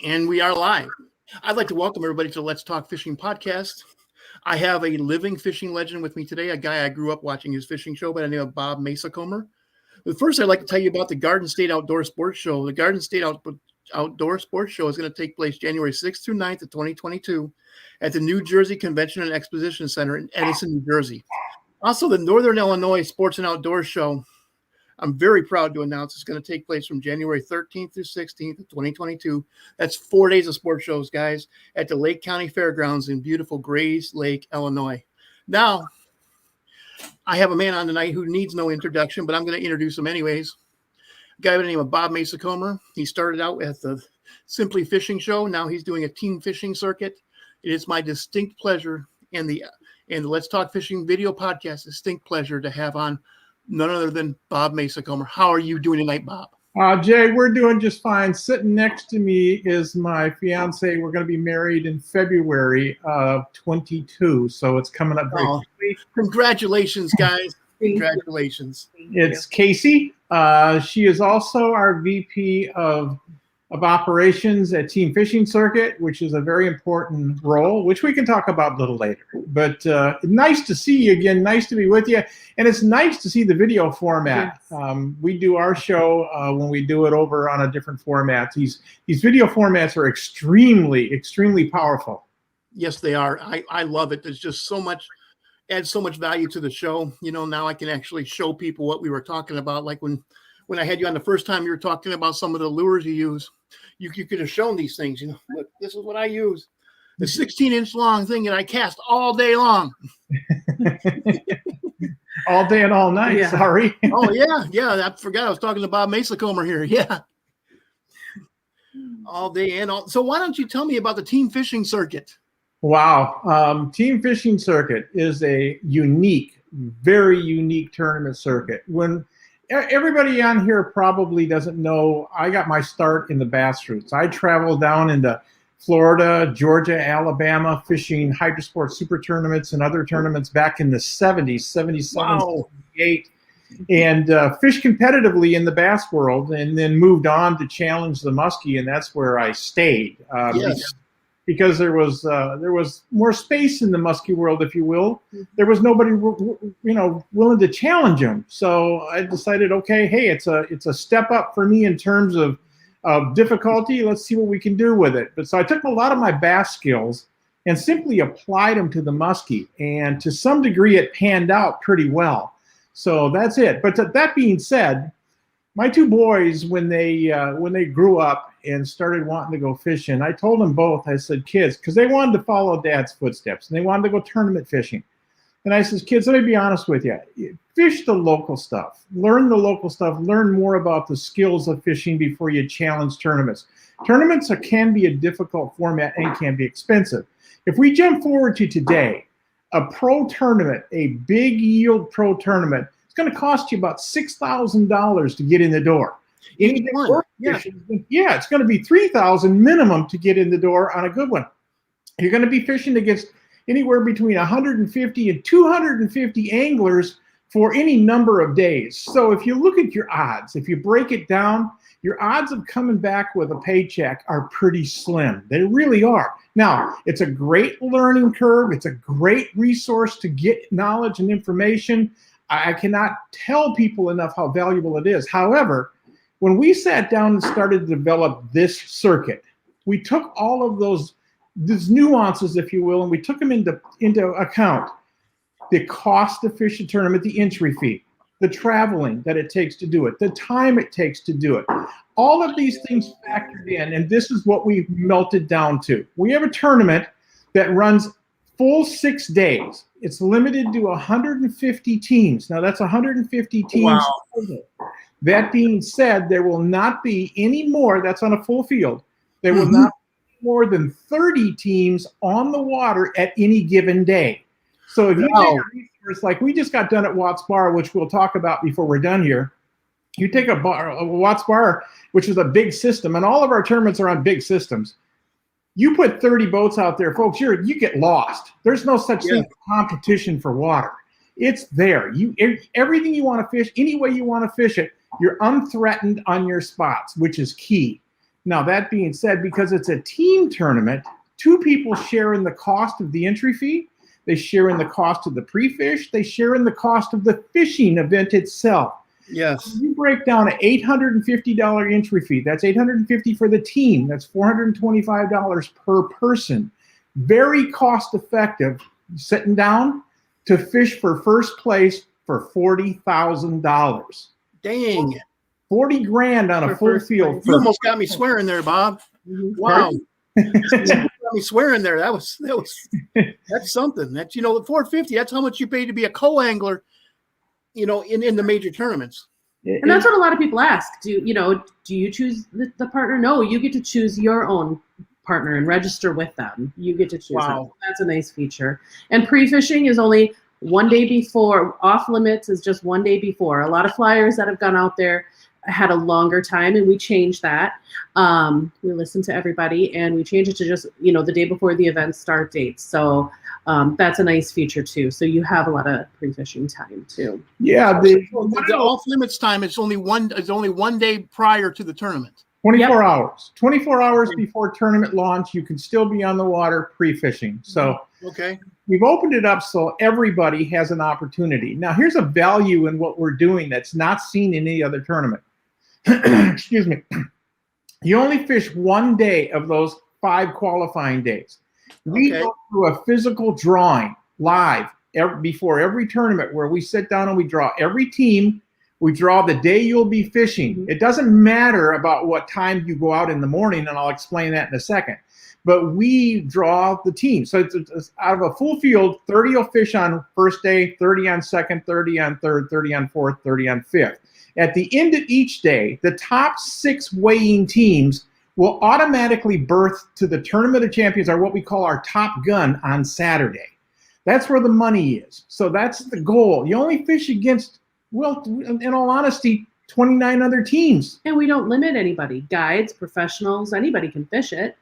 And we are live. I'd like to welcome everybody to the Let's Talk Fishing podcast. I have a living fishing legend with me today, a guy I grew up watching his fishing show by the name of Bob Mehsikomer. But first, I'd like to tell you about the Garden State Outdoor Sports Show. The Garden State Outdoor Sports Show is going to take place January 6th through 9th of 2022 at the New Jersey Convention and Exposition Center in Edison, New Jersey. Also, the Northern Illinois Sports and Outdoors Show, I'm very proud to announce, it's going to take place from January 13th through 16th of 2022. That's 4 days of sports shows, guys, at the Lake County Fairgrounds in beautiful Grays Lake, Illinois. Now, I have a man on tonight who needs no introduction, but I'm going to introduce him anyways. A guy by the name of Bob Mehsikomer. He started out at the Simply Fishing Show. Now he's doing a team fishing circuit. It is my distinct pleasure and the Let's Talk Fishing video podcast, distinct pleasure to have on none other than Bob Mehsikomer. How are you doing tonight, Bob? Jay, we're doing just fine. Sitting next to me is my fiance. We're going to be married in February of 22, so it's coming up very quickly. Congratulations, guys. Congratulations. It's Casey. She is also our VP of operations at Team Fishing Circuit, which is a very important role, which we can talk about a little later. But nice to see you again. Nice to be with you. And it's nice to see the video format. We do our show when we do it over on a different format. These video formats are extremely, extremely powerful. Yes, they are. I love it. There's just so much, adds so much value to the show. You know, now I can actually show people what we were talking about. Like when I had you on the first time, you were talking about some of the lures you use. You could have shown these things, you know, look, this is what I use. The 16-inch long thing that I cast all day long. All day and all night, yeah. Sorry. Oh, yeah. I forgot I was talking to Bob Mehsikomer here. Yeah. All day and all. So why don't you tell me about the Team Fishing Circuit? Wow. Team Fishing Circuit is a unique, very unique tournament circuit. When everybody on here probably doesn't know, I got my start in the bass roots. I traveled down into Florida, Georgia, Alabama, fishing Hydrosport super tournaments and other tournaments back in the 70s, 77, wow. 78, and fished competitively in the bass world, and then moved on to challenge the muskie, and that's where I stayed. Yes. Because there was more space in the muskie world, if you will. There was nobody, willing to challenge them. So I decided, okay, hey, it's a step up for me in terms of difficulty. Let's see what we can do with it. But so I took a lot of my bass skills and simply applied them to the muskie, and to some degree, it panned out pretty well. So that's it. But that being said, my two boys, when they grew up and started wanting to go fishing, I told them both, I said, kids, because they wanted to follow Dad's footsteps and they wanted to go tournament fishing. And I said, kids, let me be honest with you. Fish the local stuff. Learn the local stuff. Learn more about the skills of fishing before you challenge tournaments. Tournaments can be a difficult format and can be expensive. If we jump forward to today, a pro tournament, a big yield pro tournament, it's going to cost you about $6,000 to get in the door. Yeah, it's going to be $3,000 minimum to get in the door on a good one. You're going to be fishing against anywhere between 150 and 250 anglers for any number of days. So if you look at your odds, if you break it down, your odds of coming back with a paycheck are pretty slim. They really are. Now, it's a great learning curve. It's a great resource to get knowledge and information. I cannot tell people enough how valuable it is. However, when we sat down and started to develop this circuit, we took all of these nuances, if you will, and we took them into account. The cost to fish a tournament, the entry fee, the traveling that it takes to do it, the time it takes to do it. All of these things factored in, and this is what we've melted down to. We have a tournament that runs full 6 days. It's limited to 150 teams. Now, that's 150 teams. Wow. That being said, there will not be any more, that's on a full field, there will not be more than 30 teams on the water at any given day. So if you take a resource, like we just got done at Watts Bar, which we'll talk about before we're done here, you take a Watts Bar, which is a big system, and all of our tournaments are on big systems. You put 30 boats out there, folks, you get lost. There's no such thing as competition for water. It's there. Everything you want to fish, any way you want to fish it, you're unthreatened on your spots, which is key. Now, that being said, because it's a team tournament, two people share in the cost of the entry fee. They share in the cost of the pre-fish. They share in the cost of the fishing event itself. Yes. You break down an $850 entry fee. That's $850 for the team. That's $425 per person. Very cost effective. Sitting down to fish for first place for $40,000. Dang. 40 grand on a full field. You almost got me swearing there, Bob. Wow. Got me swearing there. That's something. That's, the $450. That's how much you pay to be a co-angler, in the major tournaments. And that's what a lot of people ask. Do you choose the partner? No, you get to choose your own partner and register with them. You get to choose. Wow. Them. That's a nice feature. And pre-fishing is only one day before. Off limits is just one day before. A lot of flyers that have gone out there had a longer time, and we changed that. We listened to everybody, and we changed it to just the day before the event start date. So that's a nice feature too. So you have a lot of pre-fishing time too. Yeah, the off limits time is only one day prior to the tournament. 24 hours. 24 hours before tournament launch, you can still be on the water pre-fishing. So okay, we've opened it up so everybody has an opportunity. Now, here's a value in what we're doing that's not seen in any other tournament. Excuse me. You only fish one day of those 5 qualifying days. We go through a physical drawing live before every tournament where we sit down and we draw every team. We draw the day you'll be fishing. It doesn't matter about what time you go out in the morning, and I'll explain that in a second. But we draw the team. So it's out of a full field, 30 will fish on first day, 30 on second, 30 on third, 30 on fourth, 30 on fifth. At the end of each day, the top 6 weighing teams will automatically berth to the Tournament of Champions, or what we call our Top Gun, on Saturday. That's where the money is. So that's the goal. You only fish against, well, in all honesty, 29 other teams. And we don't limit anybody. Guides, professionals, anybody can fish it.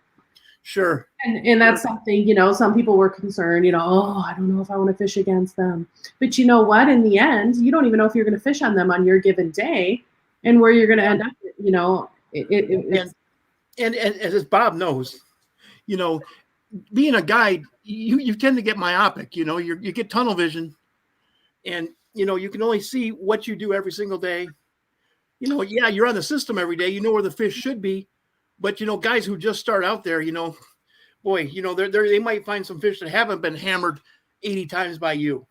Sure. And that's something, some people were concerned, I don't know if I want to fish against them. But you know what? In the end, you don't even know if you're going to fish on them on your given day and where you're going to end up, And as Bob knows, being a guide, you tend to get myopic, you get tunnel vision, and, you can only see what you do every single day. You're on the system every day, where the fish should be. But, guys who just start out there, they might find some fish that haven't been hammered 80 times by you.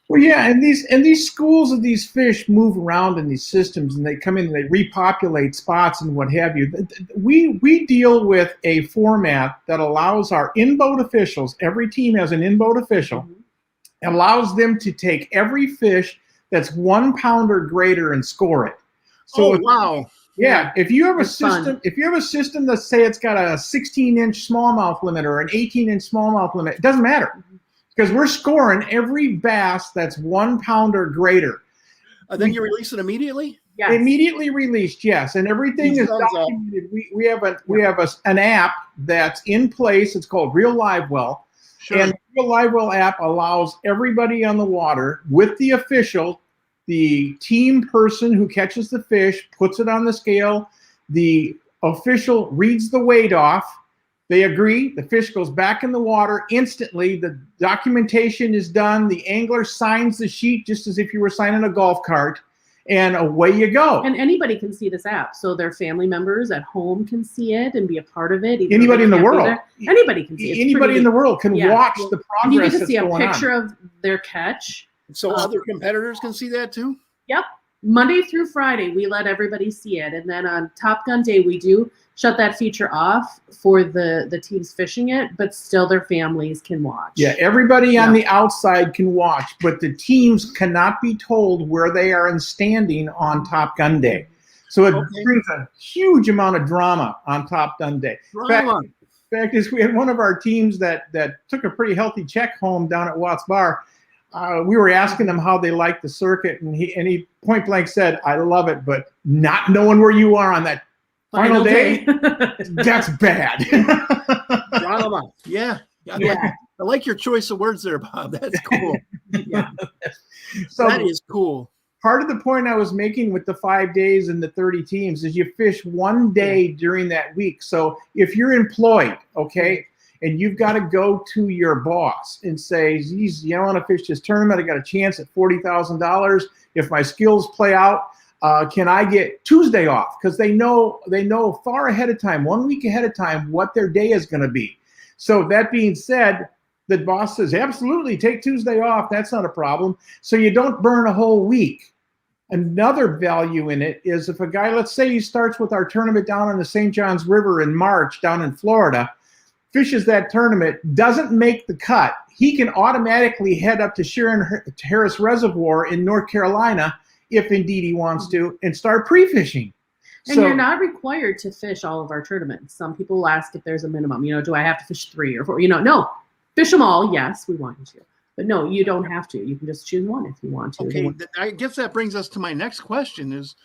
Well, yeah, and these schools of these fish move around in these systems, and they come in and they repopulate spots and what have you. We deal with a format that allows our in-boat officials, every team has an in-boat official, allows them to take every fish that's 1 pound or greater and score it. So wow. Yeah, if you have a system, let's say it's got a 16-inch smallmouth limit or an 18-inch smallmouth limit, it doesn't matter. Because we're scoring every bass that's 1 pound or greater. Then you release it immediately? Yes. Immediately released, yes. And everything is documented. We have an app that's in place. It's called Real Live Well. Sure. And the Real Live Well app allows everybody on the water with the official, the team person who catches the fish, puts it on the scale. The official reads the weight off. They agree. The fish goes back in the water instantly. The documentation is done. The angler signs the sheet just as if you were signing a golf cart, and away you go. And anybody can see this app. So their family members at home can see it and be a part of it. Anybody in the world. Anybody can see it. Anybody in the world can watch the progress. And you get to see a picture of their catch. So other competitors can see that too? Yep. Monday through Friday, we let everybody see it. And then on Top Gun Day, we do shut that feature off for the teams fishing it, but still their families can watch. Yeah, everybody on the outside can watch, but the teams cannot be told where they are standing on Top Gun Day. So it brings a huge amount of drama on Top Gun Day. Fact is, we had one of our teams that took a pretty healthy check home down at Watts Bar. We were asking them how they liked the circuit, and he point blank said, "I love it, but not knowing where you are on that final day, that's bad." Yeah. I like your choice of words there, Bob. That's cool. Yeah. So that is cool. part of the point I was making with the 5 days and the 30 teams is you fish one day during that week. So if you're employed, okay, and you've got to go to your boss and say, geez, I want to fish this tournament. I got a chance at $40,000. If my skills play out, can I get Tuesday off? Because they know far ahead of time, 1 week ahead of time, what their day is going to be. So that being said, the boss says, absolutely, take Tuesday off. That's not a problem. So you don't burn a whole week. Another value in it is if a guy, let's say he starts with our tournament down on the St. Johns River in March down in Florida, fishes that tournament, doesn't make the cut, he can automatically head up to Sharon Harris Reservoir in North Carolina, if indeed he wants to, and start pre-fishing. And you're not required to fish all of our tournaments. Some people ask if there's a minimum. Do I have to fish 3 or 4? No. Fish them all. Yes, we want you to. But no, you don't have to. You can just choose one if you want to. Okay, I guess that brings us to my next question is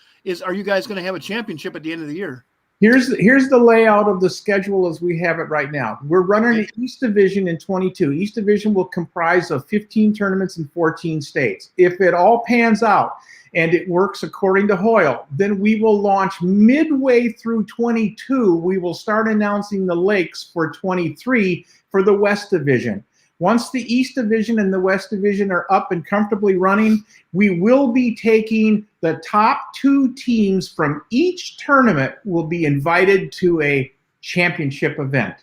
are you guys going to have a championship at the end of the year? Here's the layout of the schedule as we have it right now. We're running the East Division in 22. East Division will comprise of 15 tournaments in 14 states. If it all pans out and it works according to Hoyle, then we will launch midway through 22. We will start announcing the lakes for 23 for the West Division. Once the East Division and the West Division are up and comfortably running, we will be taking the top 2 teams from each tournament will be invited to a championship event.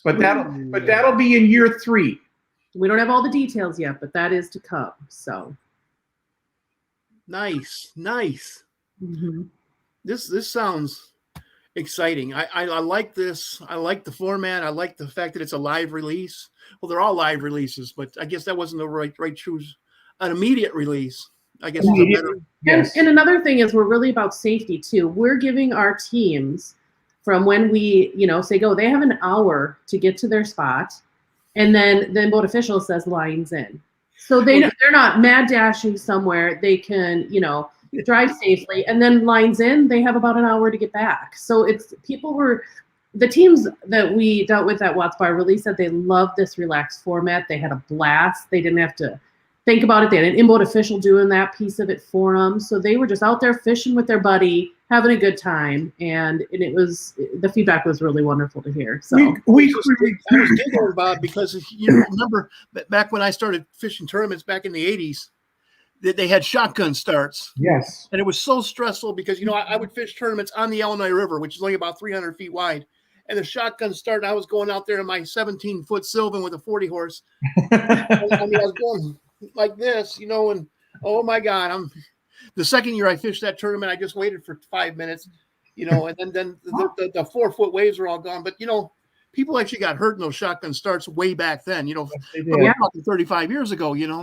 But that'll be in year 3. We don't have all the details yet, but that is to come. So nice. Mm-hmm. This sounds exciting. I like this. I like the format. I like the fact that it's a live release. Well, they're all live releases, but I guess that wasn't the right choose. An immediate release, I guess, is a better. Yes. And another thing is we're really about safety too. We're giving our teams from when we, say go, they have an hour to get to their spot, and then the boat official says lines in. So they're not mad dashing somewhere. They can, drive safely, and then lines in, they have about an hour to get back. So the teams that we dealt with at Watts Bar really said they loved this relaxed format. They had a blast. They didn't have to think about it. They had an in-boat official doing that piece of it for them. So they were just out there fishing with their buddy, having a good time. And the feedback was really wonderful to hear. So I was giggling, Bob, because remember back when I started fishing tournaments back in the 80s, they had shotgun starts. Yes. And it was so stressful because, I would fish tournaments on the Illinois River, which is only about 300 feet wide. And the shotgun start, I was going out there in my 17-foot Sylvan with a 40 horse. I was going like this, and oh my God, the second year I fished that tournament, I just waited for 5 minutes, and then the 4-foot waves were all gone. But, people actually got hurt in those shotgun starts way back then, Yeah. 35 years ago, And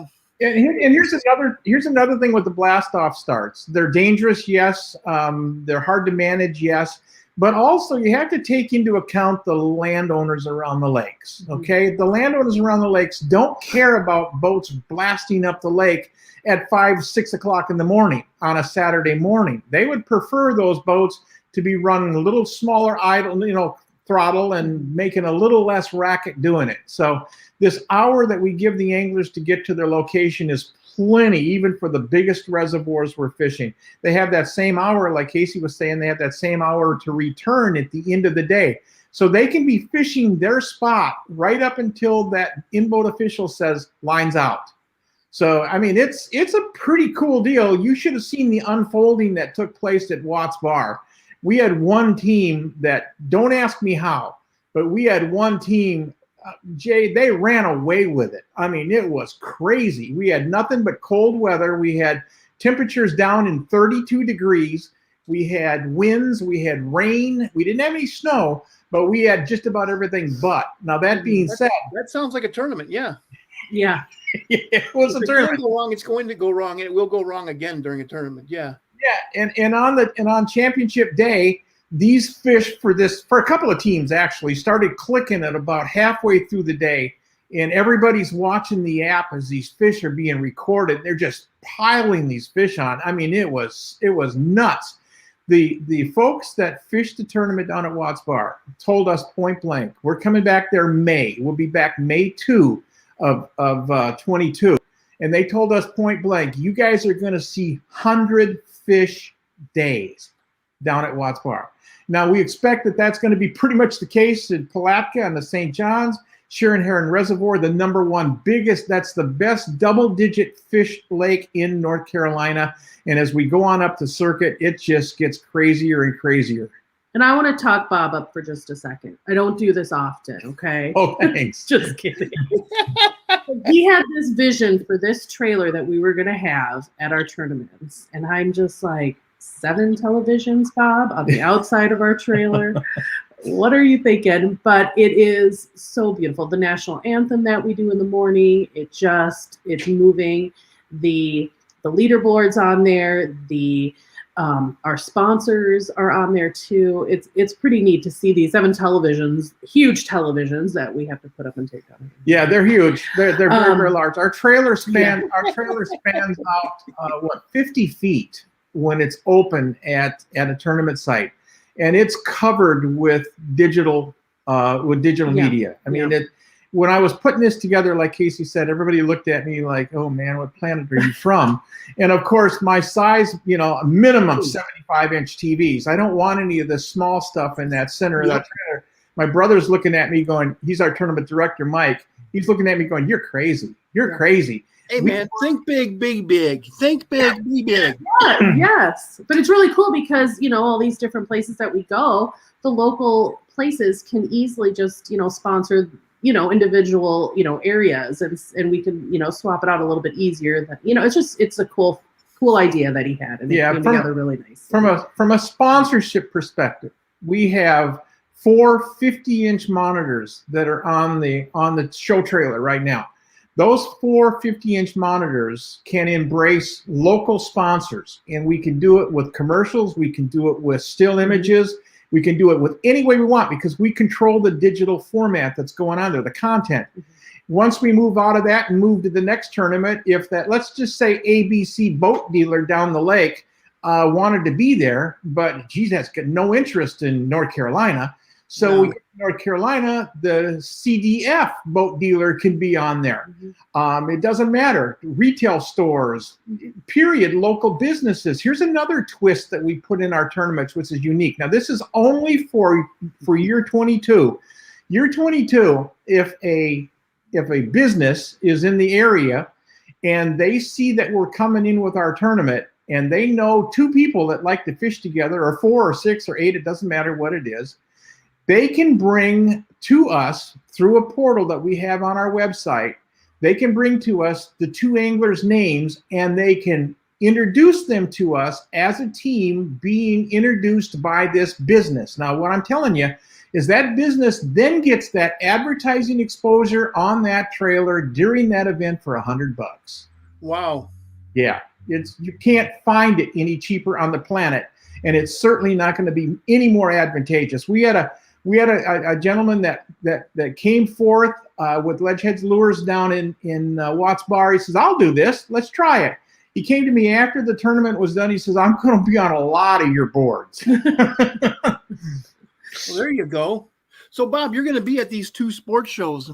here's another thing with the blast off starts. They're dangerous, yes. They're hard to manage, yes. But also you have to take into account the landowners around the lakes. Okay, the landowners around the lakes don't care about boats blasting up the lake at 5, 6 o'clock in the morning on a Saturday morning. They would prefer those boats to be running a little smaller idle, throttle and making a little less racket doing it. So this hour that we give the anglers to get to their location is plenty, even for the biggest reservoirs we're fishing. They have that same hour, like Casey was saying, they have that same hour to return at the end of the day. So they can be fishing their spot right up until that in-boat official says lines out. So, it's a pretty cool deal. You should have seen the unfolding that took place at Watts Bar. We had one team that, don't ask me how, but we had one team, Jay, they ran away with it. It was crazy. We had nothing but cold weather. We had temperatures down in 32 degrees. We had winds. We had rain. We didn't have any snow, but we had just about everything but. Now, that being said. That sounds like a tournament, yeah. Yeah. It was a tournament. Go wrong, it's going to go wrong, and it will go wrong again during a tournament, yeah. Yeah, and on championship day, these fish for a couple of teams actually started clicking at about halfway through the day, and everybody's watching the app as these fish are being recorded. They're just piling these fish on. It was nuts. The folks that fished the tournament down at Watts Bar told us point blank, we're coming back there May. We'll be back May 2 of 22. and they told us point blank, you guys are going to see 100 fish days down at Watts Bar. Now, we expect that that's going to be pretty much the case in Palatka and the St. John's. Sharon Heron Reservoir, the #1 biggest, that's the best double-digit fish lake in North Carolina. And as we go on up the circuit, it just gets crazier and crazier. And I want to talk Bob up for just a second. I don't do this often, okay? Oh, thanks. Just kidding. We had this vision for this trailer that we were going to have at our tournaments. And I'm just like, 7 televisions, Bob, on the outside of our trailer. What are you thinking? But it is so beautiful. The national anthem that we do in the morning, it's moving. The leaderboards on there, our sponsors are on there too. It's pretty neat to see these 7 televisions, huge televisions that we have to put up and take down. Yeah, they're huge. They're very, very large. Our trailer spans out 50 feet when it's open at a tournament site. And it's covered with digital media. I mean, when I was putting this together, like Casey said, everybody looked at me like, "Oh man, what planet are you from?" And of course, my size, a minimum 75-inch TVs. I don't want any of the small stuff in that center of that trailer. My brother's looking at me going, he's our tournament director, Mike. He's looking at me going, "You're crazy. You're crazy." Hey man, think big, be big. Think big, be big. Yeah, yes. But it's really cool because, all these different places that we go, the local places can easily just, sponsor, individual, areas and we can, swap it out a little bit easier. It's a cool idea that he had, and it came together really nice. From a sponsorship perspective, we have 4 50-inch monitors that are on the show trailer right now. Those 4 50-inch monitors can embrace local sponsors, and we can do it with commercials. We can do it with still images. We can do it with any way we want because we control the digital format that's going on there, the content. Once we move out of that and move to the next tournament, let's just say ABC boat dealer down the lake wanted to be there, but geez, that's got no interest in North Carolina. So we get to North Carolina, the CDF boat dealer can be on there. It doesn't matter. Retail stores, period, local businesses. Here's another twist that we put in our tournaments, which is unique. Now, this is only for year 22. Year 22, if a business is in the area and they see that we're coming in with our tournament and they know 2 people that like to fish together, or 4 or 6 or 8, it doesn't matter what it is, they can bring to us through a portal that we have on our website. They can bring to us the 2 anglers' names and they can introduce them to us as a team being introduced by this business. Now, what I'm telling you is that business then gets that advertising exposure on that trailer during that event for $100. Wow. Yeah, you can't find it any cheaper on the planet, and it's certainly not going to be any more advantageous. We had a gentleman that came forth with Ledgehead Lures down in Watts Bar. He says, "I'll do this. Let's try it." He came to me after the tournament was done. He says, "I'm going to be on a lot of your boards." Well, there you go. So, Bob, you're going to be at these 2 sports shows.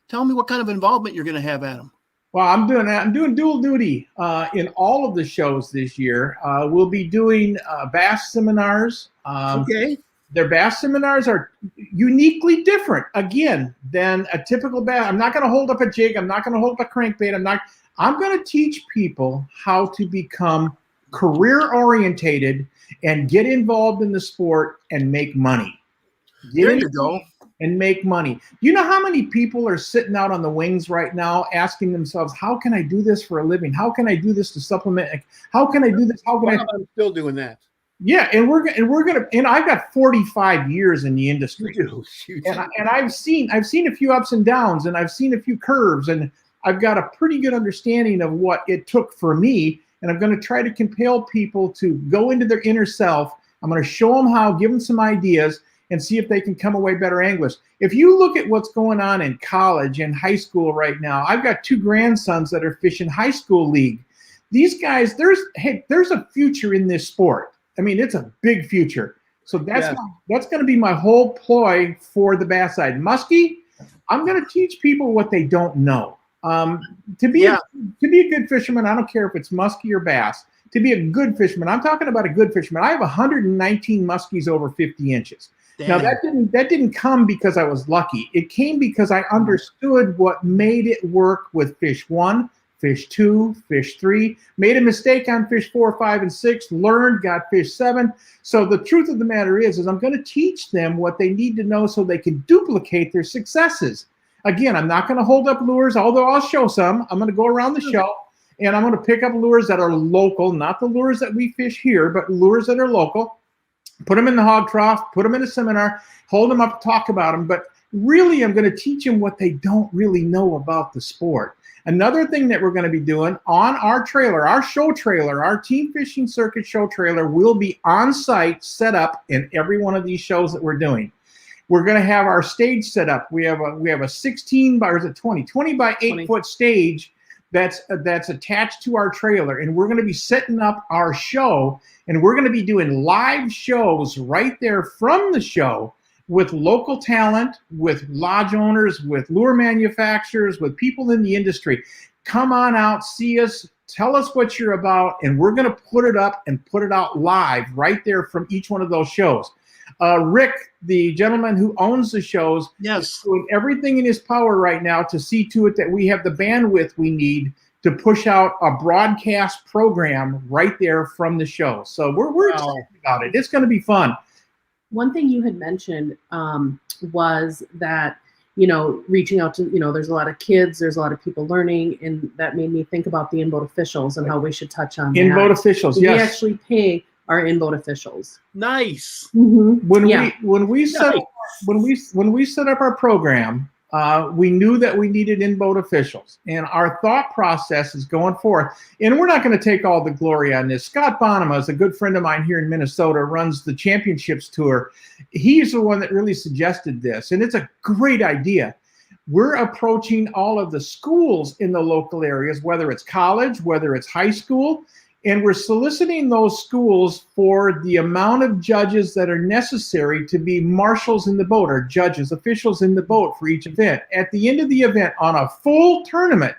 Tell me what kind of involvement you're going to have at them. Well, I'm doing dual duty in all of the shows this year. We'll be doing bass seminars. Okay. Their bass seminars are uniquely different, again, than a typical bass. I'm not going to hold up a jig. I'm not going to hold up a crankbait. I'm going to teach people how to become career-orientated and get involved in the sport and make money. There you go. And make money. You know how many people are sitting out on the wings right now asking themselves, how can I do this for a living? How can I do this to supplement? How can I do this? How can I'm still doing that. Yeah, and I've got 45 years in the industry. And I've seen a few ups and downs, and I've seen a few curves, and I've got a pretty good understanding of what it took for me, and I'm going to try to compel people to go into their inner self. I'm going to show them how, give them some ideas, and see if they can come away better anglers. If you look at what's going on in college and high school right now, I've got 2 grandsons that are fishing high school league. These guys, there's a future in this sport. I mean, it's a big future. So that's going to be my whole ploy for the bass side. Muskie, I'm going to teach people what they don't know. To be a good fisherman, I don't care if it's muskie or bass. To be a good fisherman, I'm talking about a good fisherman. I have 119 muskies over 50 inches. Damn. Now that didn't come because I was lucky. It came because I understood what made it work with fish 1, fish 2, fish 3. Made a mistake on fish 4, 5, and 6. Learned, got fish 7. So the truth of the matter is I'm going to teach them what they need to know so they can duplicate their successes. Again, I'm not going to hold up lures, although I'll show some. I'm going to go around the show, and I'm going to pick up lures that are local, not the lures that we fish here, but lures that are local. Put them in the hog trough, put them in a seminar, hold them up, talk about them. But really, I'm going to teach them what they don't really know about the sport. Another thing that we're going to be doing on our trailer, our show trailer, our Team Fishing Circuit show trailer will be on site, set up in every one of these shows that we're doing. We're going to have our stage set up. We have a 16 by, or is it 20 by 8 foot stage that's attached to our trailer, and we're going to be setting up our show, and we're going to be doing live shows right there from the show with local talent, with lodge owners, with lure manufacturers, with people in the industry. Come on out, see us, tell us what you're about, and we're going to put it up and put it out live right there from each one of those shows. Rick, the gentleman who owns the shows, is doing everything in his power right now to see to it that we have the bandwidth we need to push out a broadcast program right there from the show. So we're excited about it. It's going to be fun. One thing you had mentioned was that, you know, reaching out to, you know, there's a lot of kids, there's a lot of people learning, and that made me think about the in-boat officials and how we should touch on in-boat officials. We yes, actually pay our in-boat officials. Nice. Mm-hmm. When we set up our program, we knew that we needed in-boat officials, and our thought process is going forth. And we're not going to take all the glory on this. Scott Bonema is a good friend of mine here in Minnesota, runs the Championships Tour. He's the one that really suggested this, and it's a great idea. We're approaching all of the schools in the local areas, whether it's college, whether it's high school, and we're soliciting those schools for the amount of judges that are necessary to be marshals in the boat, or judges, officials in the boat for each event. At the end of the event, on a full tournament,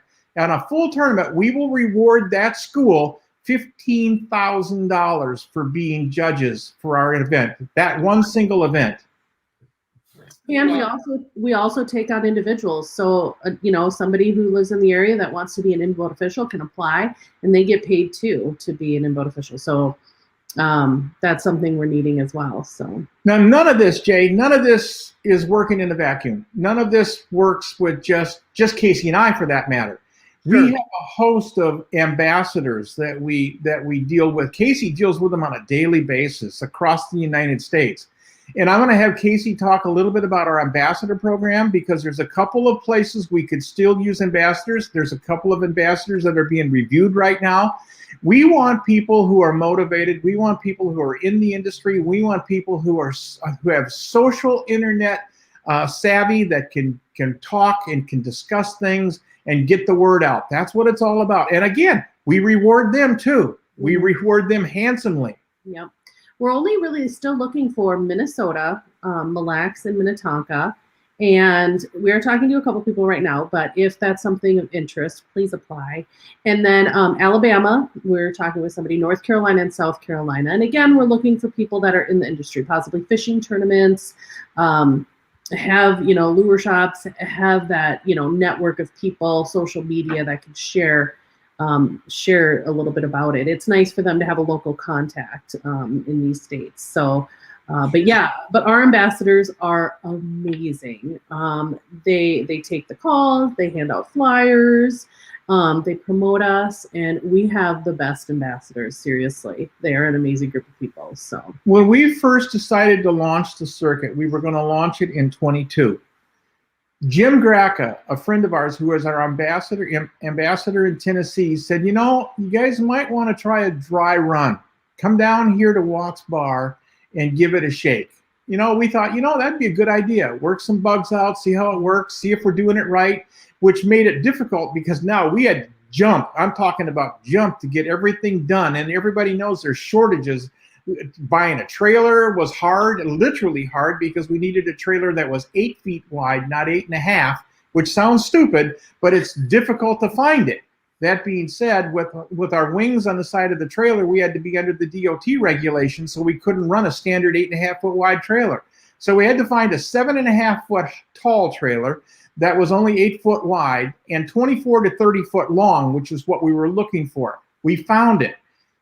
we will reward that school $15,000 for being judges for our event, that one single event. And we also take out individuals. So, you know, somebody who lives in the area that wants to be an in-boat official can apply, and they get paid too to be an in-boat official. So that's something we're needing as well. So now, none of this, Jay, none of this is working in a vacuum. None of this works with just Casey and I, for that matter. Sure. We have a host of ambassadors that we deal with. Casey deals with them on a daily basis across the United States. And I'm going to have Casey talk a little bit about our ambassador program, because there's a couple of places we could still use ambassadors. There's a couple of ambassadors that are being reviewed right now. We want people who are motivated. We want people who are in the industry. We want people who have social internet savvy, that can talk and can discuss things and get the word out. That's what it's all about. And again, we reward them too. We reward them handsomely. Yep. We're only really still looking for Minnesota, Mille Lacs, and Minnetonka. And we're talking to a couple people right now, but if that's something of interest, please apply. And then Alabama, we're talking with somebody, North Carolina and South Carolina. And again, we're looking for people that are in the industry, possibly fishing tournaments, have, you know, lure shops, have that, you know, network of people, social media that can share a little bit about it. It's nice for them to have a local contact in these states. So, but our ambassadors are amazing. They take the calls, they hand out flyers, they promote us, and we have the best ambassadors. Seriously, they are an amazing group of people. So when we first decided to launch the circuit, we were going to launch it in 22. Jim Gracca, a friend of ours who is our ambassador in Tennessee, said, you know, you guys might want to try a dry run. Come down here to Watts Bar and give it a shake. You know, we thought, you know, that'd be a good idea. Work some bugs out, see how it works, see if we're doing it right, which made it difficult because now we had jump. I'm talking about jump to get everything done. And everybody knows there's shortages. Buying a trailer was hard, literally hard, because we needed a trailer that was 8 feet wide, not 8.5. which sounds stupid, but it's difficult to find it. That being said, with our wings on the side of the trailer, we had to be under the DOT regulations, so we couldn't run a standard 8.5 foot wide trailer. So we had to find a 7.5 foot tall trailer that was only 8 foot wide and 24 to 30 foot long, which is what we were looking for. We found it.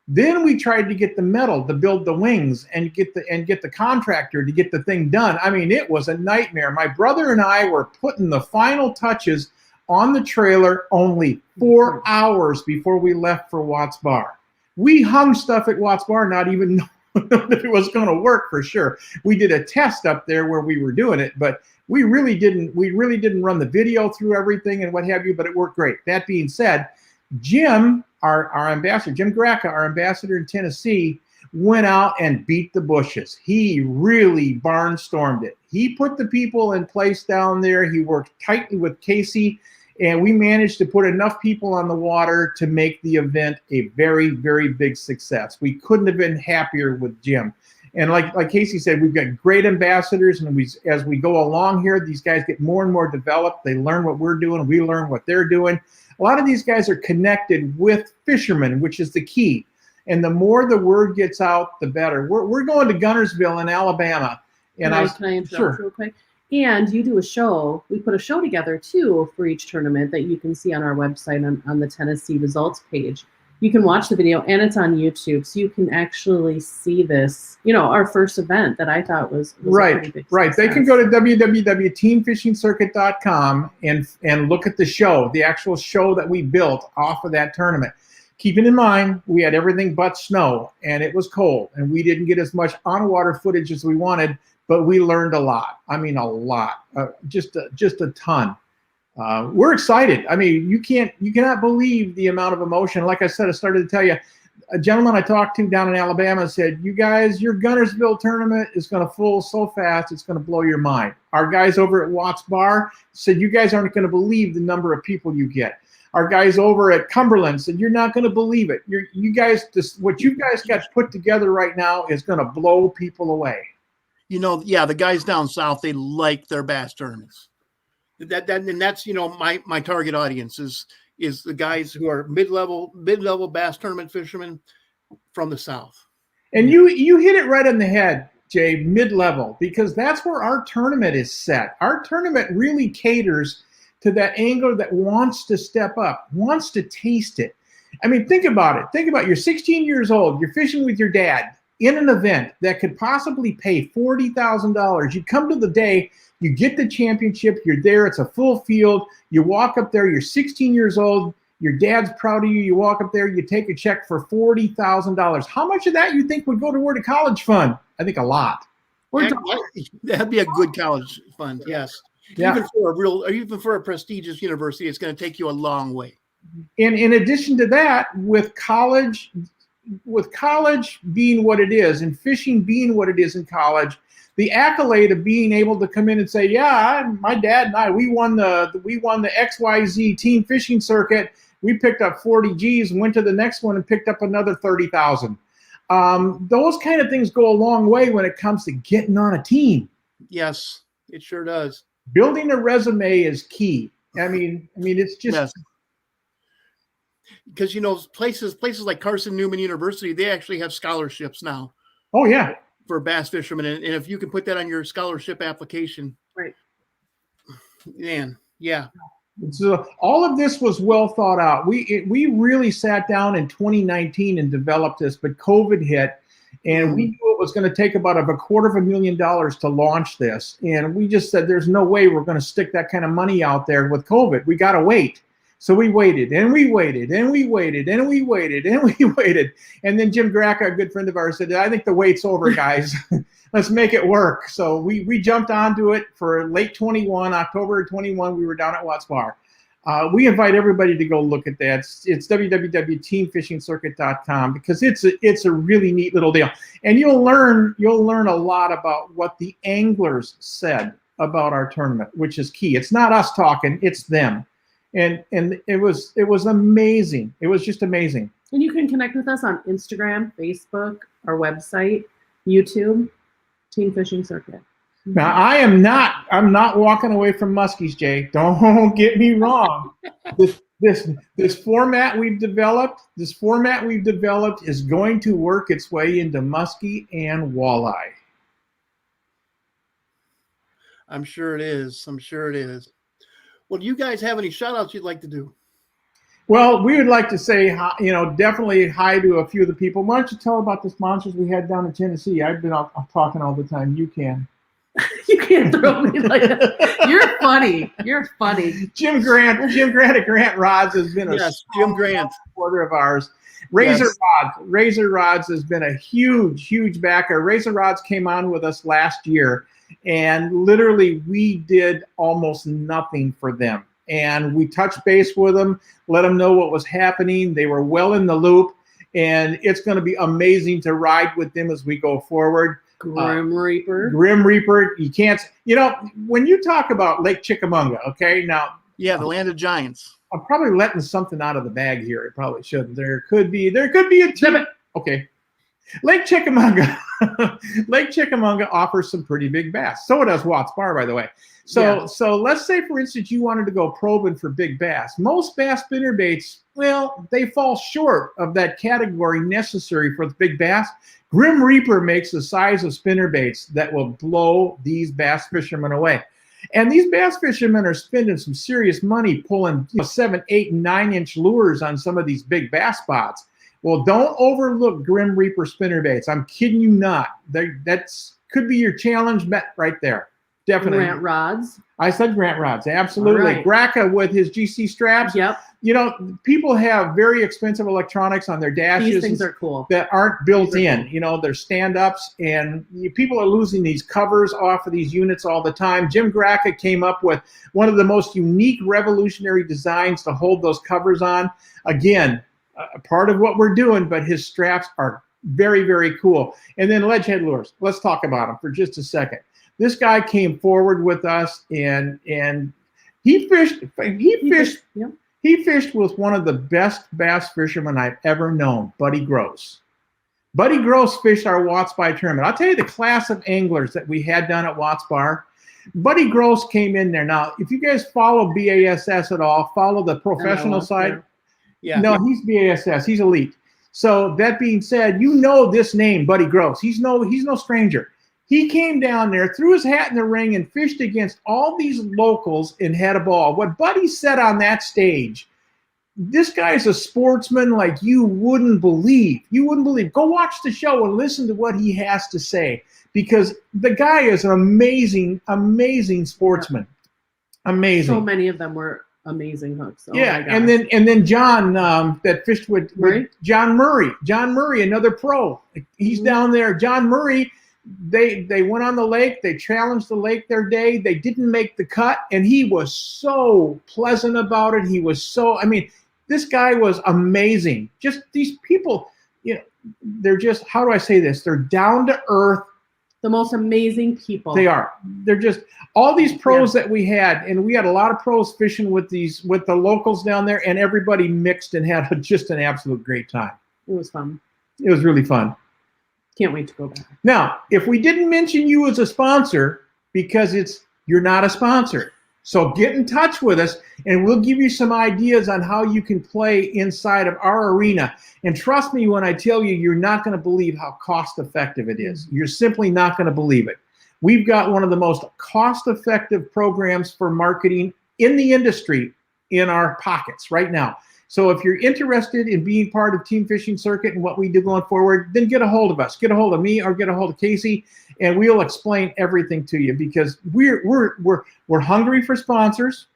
Then we tried to get the metal to build the wings and get the contractor to get the thing done. I mean, it was a nightmare. My brother and I were putting the final touches on the trailer only 4 hours before we left for Watts Bar. We hung stuff at Watts Bar, not even knowing that it was going to work for sure. We did a test up there where we were doing it, but we really didn't run the video through everything and what have you, but it worked great. That being said, Jim, our ambassador, Jim Gracca, our ambassador in Tennessee, went out and beat the bushes. He really barnstormed it. He put the people in place down there. He worked tightly with Casey, and we managed to put enough people on the water to make the event a very, very big success. We couldn't have been happier with Jim. And like Casey said, we've got great ambassadors, and as we go along here, these guys get more and more developed. They learn what we're doing. We learn what they're doing. A lot of these guys are connected with fishermen, which is the key. And the more the word gets out, the better. We're going to Guntersville in Alabama. And can I interrupt real quick? And you do a show. We put a show together, too, for each tournament that you can see on our website on the Tennessee results page. You can watch the video, and it's on YouTube, so you can actually see this, our first event that I thought was right, a pretty big right. success. They can go to www.teamfishingcircuit.com and look at the show, the actual show that we built off of that tournament. Keeping in mind, we had everything but snow, and it was cold, and we didn't get as much on-water footage as we wanted, but we learned a lot. I mean, a lot, just a ton. We're excited. I mean, you cannot believe the amount of emotion. Like I said, I started to tell you, a gentleman I talked to down in Alabama said, you guys, your Guntersville tournament is going to full so fast, it's going to blow your mind. Our guys over at Watts Bar said, you guys aren't going to believe the number of people you get. Our guys over at Cumberland said, you're not going to believe it. You guys, what you guys got put together right now is going to blow people away. The guys down south, they like their bass tournaments. That's my target audience is the guys who are mid-level bass tournament fishermen from the south. And you hit it right on the head, Jay, mid-level, because that's where our tournament is set. Our tournament really caters to that angler that wants to step up, wants to taste it. I mean, think about it. Think about it. You're 16 years old. You're fishing with your dad in an event that could possibly pay $40,000. You come to the day, you get the championship, you're there, it's a full field, you walk up there, you're 16 years old, your dad's proud of you, you walk up there, you take a check for $40,000. How much of that you think would go toward a college fund? I think a lot. That'd be a good college fund, yes. Yeah. Even for a prestigious university, it's going to take you a long way. And in addition to that, with college being what it is and fishing being what it is in college, the accolade of being able to come in and say, my dad and I, we won the XYZ team fishing circuit. We picked up 40 G's and went to the next one and picked up another 30,000. Those kind of things go a long way when it comes to getting on a team. Yes, it sure does. Building a resume is key. I mean, it's just. Yes. Because places like Carson Newman University, they actually have scholarships now. Oh yeah, for bass fishermen, and if you can put that on your scholarship application, right? Man, yeah. So all of this was well thought out. We really sat down in 2019 and developed this, but COVID hit, and we knew it was going to take about $250,000 to launch this, and we just said, "There's no way we're going to stick that kind of money out there with COVID. We got to wait." So we waited and we waited and we waited and we waited and we waited. And then Jim Gracca, a good friend of ours, said, I think the wait's over, guys. Let's make it work. So we jumped onto it for late 21, October 21. We were down at Watts Bar. We invite everybody to go look at that. It's www.teamfishingcircuit.com because it's a really neat little deal. And you'll learn a lot about what the anglers said about our tournament, which is key. It's not us talking, it's them. And it was amazing. It was just amazing. And you can connect with us on Instagram, Facebook, our website, YouTube, Team Fishing Circuit. Now I'm not walking away from muskies, Jay. Don't get me wrong. This format we've developed is going to work its way into muskie and walleye. I'm sure it is. Well, do you guys have any shout outs you'd like to do? Well, we would like to say, definitely hi to a few of the people. Why don't you tell about the sponsors we had down in Tennessee? I've been talking all the time. You can. You can't throw me like that. You're funny. Jim Grant at Grant Rods has been Jim Grant supporter of ours. Razor Rods has been a huge backer. Razor Rods came on with us last year, and literally we did almost nothing for them. And we touched base with them, let them know what was happening. They were well in the loop, and it's going to be amazing to ride with them as we go forward. Grim Reaper. You can't, when you talk about Lake Chickamauga, okay, now. Yeah, the land of giants. I'm probably letting something out of the bag here. It probably shouldn't. There could be a team. Okay. Lake Chickamauga. Lake Chickamauga offers some pretty big bass. So does Watts Bar, by the way. So let's say, for instance, you wanted to go probing for big bass. Most bass spinnerbaits, well, they fall short of that category necessary for the big bass. Grim Reaper makes the size of spinnerbaits that will blow these bass fishermen away. And these bass fishermen are spending some serious money pulling 7, 8, and 9-inch lures on some of these big bass spots. Well, don't overlook Grim Reaper spinnerbaits. I'm kidding you not. That's could be your challenge met right there. Definitely. Grant Rods. I said Grant Rods. Absolutely. Right. Gracca with his GC straps. Yep. People have very expensive electronics on their dashes. These things are cool. That aren't built in. Cool. They're stand-ups, and people are losing these covers off of these units all the time. Jim Gracca came up with one of the most unique, revolutionary designs to hold those covers on. Again, part of what we're doing, but his straps are very, very cool. And then Ledgehead Lures. Let's talk about him for just a second. This guy came forward with us, and he fished. He fished with one of the best bass fishermen I've ever known, Buddy Gross. Buddy Gross fished our Watts Bar tournament. I'll tell you the class of anglers that we had done at Watts Bar. Buddy Gross came in there. Now, if you guys follow BASS at all, follow the professional side. Yeah. No, he's BASS. He's elite. So that being said, this name, Buddy Gross. He's no stranger. He came down there, threw his hat in the ring, and fished against all these locals and had a ball. What Buddy said on that stage, this guy is a sportsman like you wouldn't believe. Go watch the show and listen to what he has to say, because the guy is an amazing, amazing sportsman. Amazing. So many of them were amazing hooks. Oh yeah, and then John that fished with John Murray. John Murray, another pro. He's down there. John Murray. They went on the lake. They challenged the lake their day. They didn't make the cut, and he was so pleasant about it. This guy was amazing. Just these people, they're just, how do I say this? They're down to earth. The most amazing people. They are. They're just all these pros that we had, and we had a lot of pros fishing with the locals down there, and everybody mixed and had just an absolute great time. It was fun. It was really fun. Can't wait to go back. Now, if we didn't mention you as a sponsor, because you're not a sponsor, so get in touch with us, and we'll give you some ideas on how you can play inside of our arena. And trust me when I tell you, you're not going to believe how cost-effective it is. You're simply not going to believe it. We've got one of the most cost-effective programs for marketing in the industry in our pockets right now. So if you're interested in being part of Team Fishing Circuit and what we do going forward, then get a hold of us. Get a hold of me or get a hold of Casey, and we'll explain everything to you, because we're hungry for sponsors.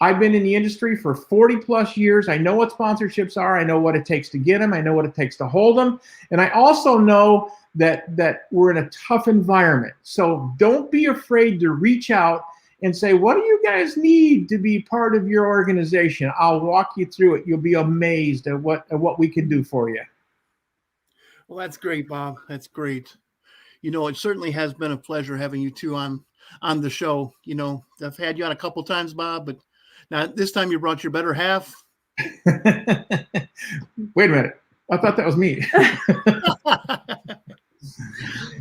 I've been in the industry for 40 plus years. I know what sponsorships are. I know what it takes to get them. I know what it takes to hold them. And I also know that we're in a tough environment. So don't be afraid to reach out and say, what do you guys need to be part of your organization? I'll walk you through it. You'll be amazed at what we can do for you. Well, that's great, Bob. That's great. It certainly has been a pleasure having you two on the show. I've had you on a couple times, Bob, but now this time you brought your better half. Wait a minute. I thought that was me.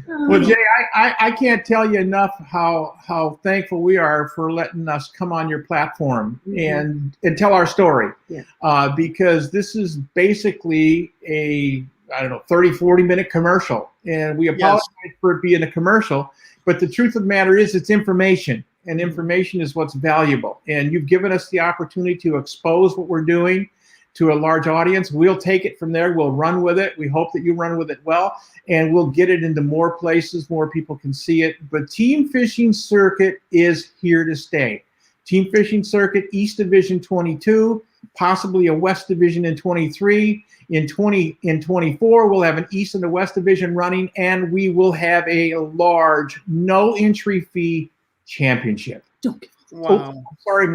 Well, Jay, I can't tell you enough how thankful we are for letting us come on your platform and tell our story. Yeah. Because this is basically a, 30, 40-minute commercial. And we apologize for it being a commercial. But the truth of the matter is it's information. And information is what's valuable. And you've given us the opportunity to expose what we're doing to a large audience. We'll take it from there. We'll run with it. We hope that you run with it well. And we'll get it into more places. More people can see it. But Team Fishing Circuit is here to stay. Team Fishing Circuit, East Division 22, possibly a West Division in 23. In 24, we'll have an East and a West Division running. And we will have a large, no entry fee championship. Don't. Wow. Oh, I'm sorry.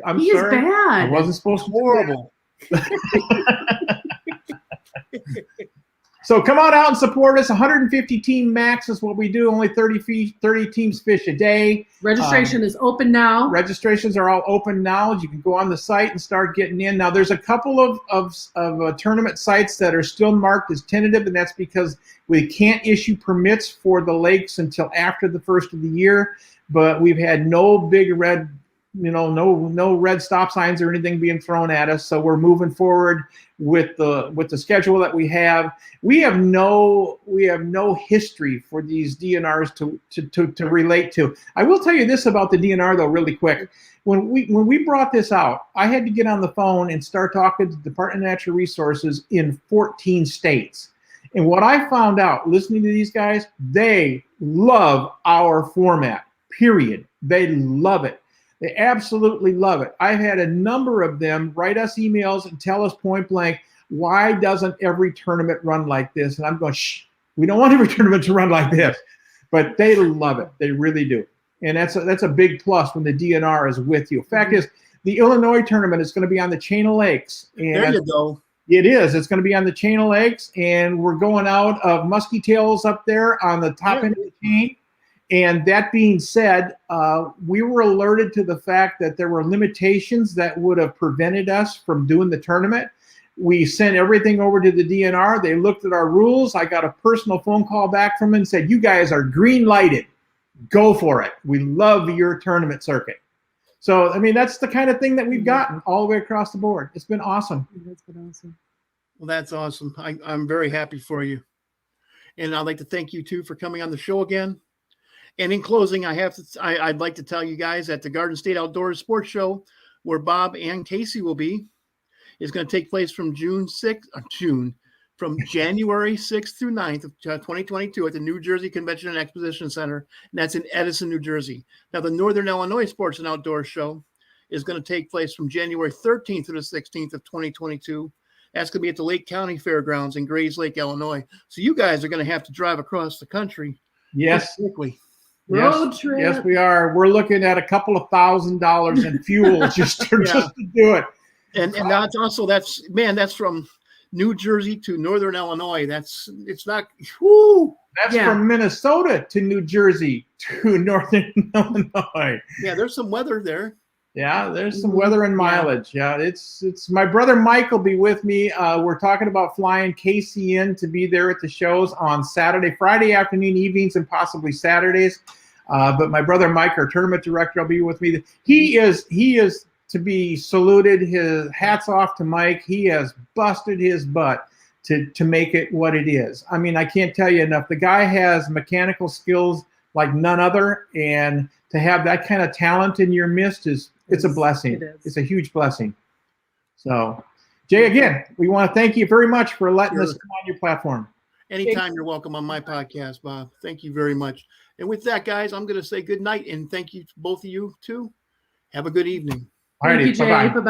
I'm he sorry. Is bad. I wasn't supposed to. Horrible. So come on out and support us. 150 team max is what we do. Only 30 teams fish a day. Registration is open now. Registrations are all open now. You can go on the site and start getting in. Now there's a couple of tournament sites that are still marked as tentative, and that's because we can't issue permits for the lakes until after the first of the year. But we've had no big red, no red stop signs or anything being thrown at us. So we're moving forward with the schedule that we have. We have no history for these DNRs to relate to. I will tell you this about the DNR though, really quick. When we brought this out, I had to get on the phone and start talking to the Department of Natural Resources in 14 states. And what I found out, listening to these guys, they love our format. Period. They love it. They absolutely love it. I've had a number of them write us emails and tell us point blank, why doesn't every tournament run like this? And I'm going, shh, we don't want every tournament to run like this. But they love it. They really do. And that's a big plus when the DNR is with you. Fact is, the Illinois tournament is going to be on the Chain of Lakes. And there you go. It is. It's going to be on the Chain of Lakes. And we're going out of Musky Tails up there on the top end of the chain. And that being said, we were alerted to the fact that there were limitations that would have prevented us from doing the tournament. We sent everything over to the DNR. They looked at our rules. I got a personal phone call back from them and said, you guys are green lighted. Go for it. We love your tournament circuit. So, I mean, that's the kind of thing that we've gotten all the way across the board. It's been awesome. That's been awesome. Well, that's awesome. I'm very happy for you. And I'd like to thank you, too, for coming on the show again. And in closing, I'd like to tell you guys that the Garden State Outdoors Sports Show, where Bob and Casey will be, is going to take place from January 6th through 9th of 2022 at the New Jersey Convention and Exposition Center, and that's in Edison, New Jersey. Now, the Northern Illinois Sports and Outdoors Show is going to take place from January 13th to the 16th of 2022. That's going to be at the Lake County Fairgrounds in Grays Lake, Illinois. So you guys are going to have to drive across the country. Yes. Quickly. Road trip. Yes, we are. We're looking at a couple of $1,000s in fuel just to do it. And that's also that's from New Jersey to Northern Illinois. It's not. Whoo. That's from Minnesota to New Jersey to Northern Illinois. Yeah, there's some weather there. Yeah, there's some weather and mileage. Yeah, it's my brother Mike will be with me. We're talking about flying Casey in to be there at the shows on Friday afternoon, evenings, and possibly Saturdays. But my brother Mike, our tournament director, will be with me. He is to be saluted. His hats off to Mike. He has busted his butt to make it what it is. I mean, I can't tell you enough. The guy has mechanical skills like none other, and to have that kind of talent in your midst it's a blessing. It's a huge blessing. So, Jay, again, we want to thank you very much for letting us come on your platform. Anytime you're welcome on my podcast, Bob. Thank you very much. And with that, guys, I'm going to say good night and thank you to both of you too. Have a good evening. All righty. Bye-bye.